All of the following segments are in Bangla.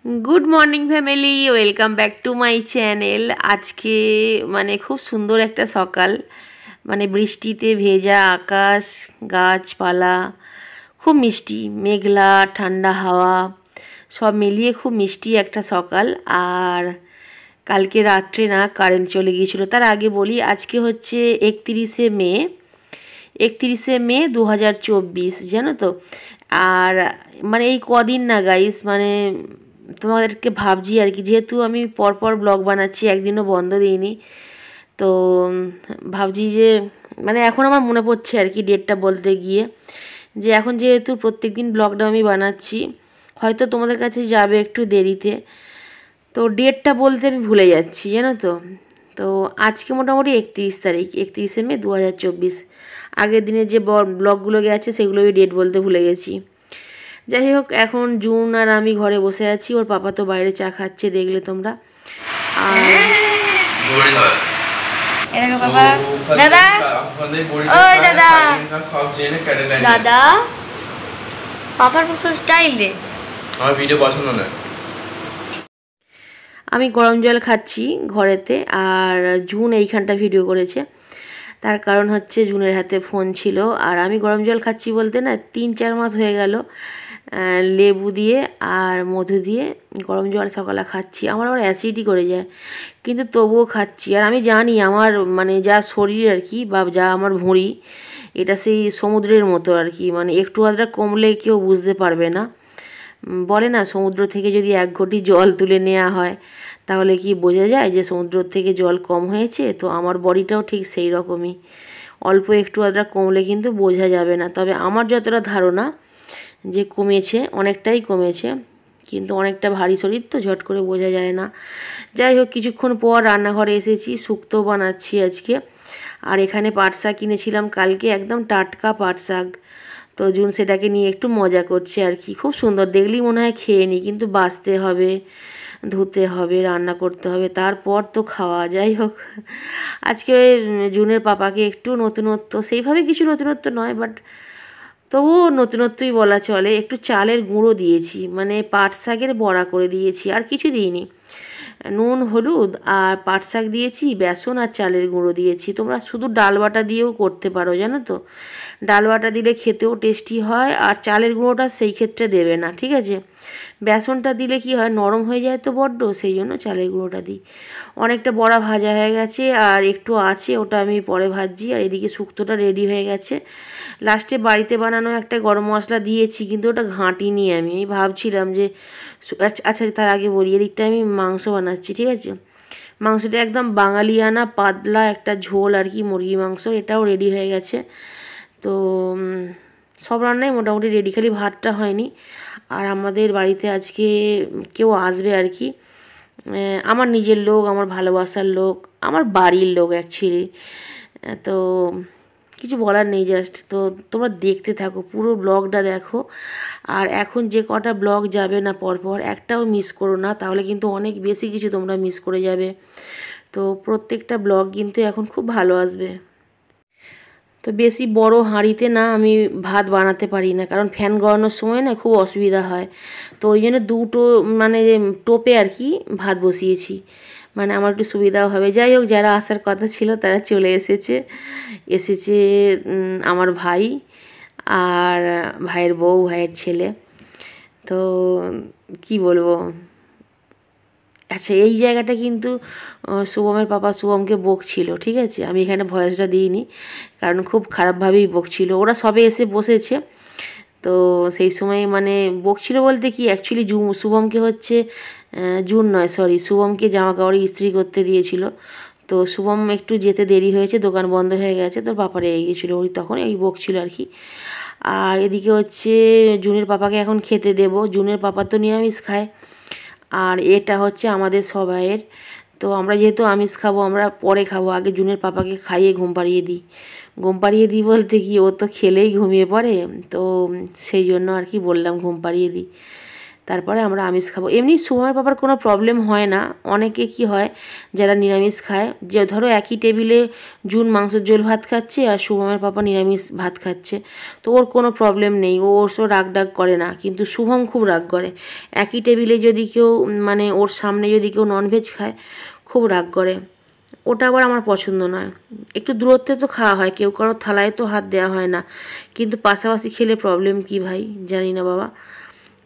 Good morning family welcome back to my channel. आज के माने खूब सुंदर एक सकाल माने बृष्टिते भेजा आकाश गाछपाला खूब मिष्टि मेघला ठंडा हावा सब मिलिए खूब मिष्टि एक सकाल। और कल के रात्रे ना कारेंट चले गिয়েছিল। तार आगे बोली आज के होच्छे 31 मे 2024 जानो तो। और माने এই কদিন না গাইস মানে তোমাদেরকে ভাবছি আর কি, যেহেতু আমি পরপর ব্লগ বানাচ্ছি একদিনও বন্ধ দিইনি, তো ভাবছি যে মানে এখন আমার মনে পড়ছে আর কি ডেটটা বলতে গিয়ে, যে এখন যেহেতু প্রত্যেক দিন ব্লগটা আমি বানাচ্ছি হয়তো তোমাদের কাছে যাবে একটু দেরিতে, তো ডেটটা বলতে আমি ভুলে যাচ্ছি জানো তো। তো আজকে মোটামুটি 31 তারিখ 31 মে 2024। আগের দিনের যে ব্লগগুলো গেছে সেগুলো আমি ডেট বলতে ভুলে গেছি। যাই হোক এখন জুন আর আমি ঘরে বসে আছি, ওর পাপা তো বাইরে চা খাচ্ছে দেখলে তোমরা। আর দাদা দাদা পাপার মতো স্টাইল দে, আমার ভিডিও পছন্দ না। আমি গরম জল খাচ্ছি ঘরেতে, আর জুন এইখানটা ভিডিও করেছে। তার কারণ হচ্ছে জুনের হাতে ফোন ছিল, আর আমি গরম জল খাচ্ছি বলতে না 3-4 মাস হয়ে গেল লেবু দিয়ে আর মধু দিয়ে গরম জল সকালে খাচ্ছি। আমার আবার অ্যাসিডই করে যায়, কিন্তু তবুও খাচ্ছি। আর আমি জানি আমার মানে যা শরীর আর কি, বা যা আমার ভুঁড়ি, এটা সেই সমুদ্রের মতো আর কি, মানে একটু আধটা কমলে কেউ বুঝতে পারবে না। বলে না সমুদ্র থেকে যদি 1 ঘটি জল তুলে নেওয়া হয় তাহলে কি বোঝা যায় যে সমুদ্র থেকে জল কম হয়েছে, তো আমার বডিটাও ঠিক সেই রকমই, অল্প একটু আধটা কমলে কিন্তু বোঝা যাবে না। তবে আমার যতটা ধারণা যে কমেছে, অনেকটাই কমেছে, কিন্তু অনেকটা ভারী শরীর তো ঝট করে বোঝা যায় না। যাই হোক কিছুক্ষণ পর রান্নাঘরে এসেছি, শুক্তো বানাচ্ছি আজকে। আর এখানে পাট শাক কিনেছিলাম কালকে, একদম টাটকা পাট শাক, তো জুন সেটাকে নিয়ে একটু মজা করছে আর কি। খুব সুন্দর দেখলেই মনে হয় খেয়ে নিই, কিন্তু বাছতে হবে, ধুতে হবে, রান্না করতে হবে, তারপর তো খাওয়া। যাই হোক আজকে জুনের পাপাকে একটু নতুনত্ব, সেইভাবে কিছু নতুনত্ব নয় বাট তবুও নতুনত্বই বলা চলে, একটু চালের গুঁড়ো দিয়েছি, মানে পাট শাকের বড়া করে দিয়েছি, আর কিছু দিইনি। নুন হলুদ আর পাট শাক দিয়েছি, বেসন আর চালের গুঁড়ো দিয়েছি। তোমরা শুধু ডাল বাটা দিয়েও করতে পারো জানো তো, ডাল বাটা দিলে খেতেও টেস্টি হয়। আর চালের গুঁড়োটা সেই ক্ষেত্রে দেবে না, ঠিক আছে। বেসনটা দিলে কি হয় নরম হয়ে যায় তো বড্ড, সেই জন্য চালের গুঁড়োটা দিই। অনেকটা বড়া ভাজা হয়ে গেছে আর একটু আছে, ওটা আমি পরে ভাজছি। আর এদিকে শুক্তোটা রেডি হয়ে গেছে। লাস্টে বাড়িতে বানানো একটা গরম মশলা দিয়েছি, কিন্তু ওটা ঘাঁটিনি। আমি ভাবছিলাম যে আচ্ছা তার আগে বলি, এদিকটা আমি মাংস বানাচ্ছি, ঠিক আছে। মাংসটা একদম বাঙালিয়ানা পাতলা একটা ঝোল আর কি, মুরগি মাংস, এটাও রেডি হয়ে গেছে। তো সব রান্নাই মোটামুটি রেডি, খালি ভাতটা হয়নি। আর আমাদের বাড়িতে আজকে কেউ আসবে আর কি, আমার নিজের লোক, আমার ভালোবাসার লোক, আমার বাড়ির লোক অ্যাকচুয়ালি। তো কিছু বলার নেই, জাস্ট তো তোমরা দেখতে থাকো, পুরো ব্লগটা দেখো। আর এখন যে কটা ব্লগ যাবে না পরপর, একটাও মিস করো না, তাহলে কিন্তু অনেক বেশি কিছু তোমরা মিস করে যাবে। তো প্রত্যেকটা ব্লগ কিন্তু এখন খুব ভালো আসবে। তো বেশি বড় হাঁড়িতে না আমি ভাত বানাতে পারি না, কারণ ফ্যান গড়ানোর সময় না খুব অসুবিধা হয়। তো ওই জন্য দুটো মানে টোপে আর কি ভাত বসিয়েছি, মানে আমার একটু সুবিধাও হবে। যাই হোক যারা আসার কথা ছিল তারা চলে এসেছে। আমার ভাই আর ভাইয়ের বউ, ভাইয়ের ছেলে। তো কি বলবো, আচ্ছা এই জায়গাটা কিন্তু শুভমের পাপা শুভমকে বকছিল, ঠিক আছে। আমি এখানে ভয়েসটা দিইনি কারণ খুব খারাপভাবেই বকছিল। ওরা সবে এসে বসেছে, তো সেই সময় মানে বকছিল বলতে কি অ্যাকচুয়ালি শুভমকে হচ্ছে জুন নয় সরি শুভমকে জামা কাপড় ইস্ত্রি করতে দিয়েছিল। তো শুভম একটু যেতে দেরি হয়েছে, দোকান বন্ধ হয়ে গেছে, তোর পাপা রেগে গিয়েছিলো, ওই তখন এই বকছিল আর কি। আর এদিকে হচ্ছে জুনের পাপাকে এখন খেতে দেব। জুনের পাপা তো নিরামিষ খায়, আর এটা হচ্ছে আমাদের সবাইয়ের। তো আমরা যেহেতু আমিষ খাবো, আমরা পরে খাবো, আগে জুনের পাপাকে খাইয়ে ঘুম পাড়িয়ে দিই। ঘুম পাড়িয়ে দিই বলতে কি ও তো খেলেই ঘুমিয়ে পড়ে, তো সেই জন্য আর কি বললাম ঘুম পাড়িয়ে দিই। তারপরে আমরা আমিষ খাবো। এমনি শুভমের পাপার কোনো প্রবলেম হয় না। অনেকে কি হয় যারা নিরামিষ খায়, যে ধরো একই টেবিলে জুন মাংসের ঝোল ভাত খাচ্ছে আর শুভমের পাপা নিরামিষ ভাত খাচ্ছে, তো ওর কোনো প্রবলেম নেই, ও ওর সব রাগ ডাগ করে না। কিন্তু শুভম খুব রাগ করে। একই টেবিলে যদি কেউ মানে ওর সামনে যদি কেউ ননভেজ খায় খুব রাগ করে। ওটা আবার আমার পছন্দ নয়। একটু দূরত্বে তো খাওয়া হয়, কেউ কারোর থালায় তো হাত দেওয়া হয় না, কিন্তু পাশাপাশি খেলে প্রবলেম কি ভাই জানি না বাবা।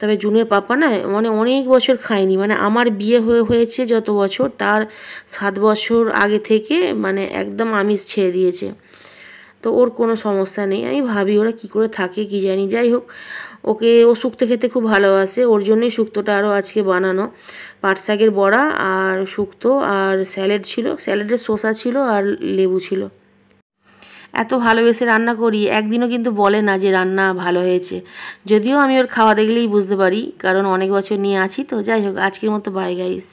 তবে জুনের পাপা না মানে অনেক বছর খায়নি, মানে আমার বিয়ে হয়েছে যত বছর তার 7 বছর আগে থেকে মানে একদম আমিষ ছেড়ে দিয়েছে। তো ওর কোনো সমস্যা নেই। আমি ভাবি ওরা কী করে থাকে কী জানি। যাই হোক, ও শুক্তো খেতে খুব ভালোবাসে, ওর জন্যই শুক্তোটা আরও আজকে বানানো। পাট শাকের বড়া আর শুক্তো আর স্যালাড ছিল, স্যালাডের শসা ছিল আর লেবু ছিল। এত ভালোবেসে রান্না করি, একদিনও কিন্তু বলে না যে রান্না ভালো হয়েছে। যদিও আমি ওর খাওয়া দেখলেই বুঝতে পারি, কারণ অনেক বছর নিয়ে আছি তো। যাই হোক, আজকের মতো বাই গাইস।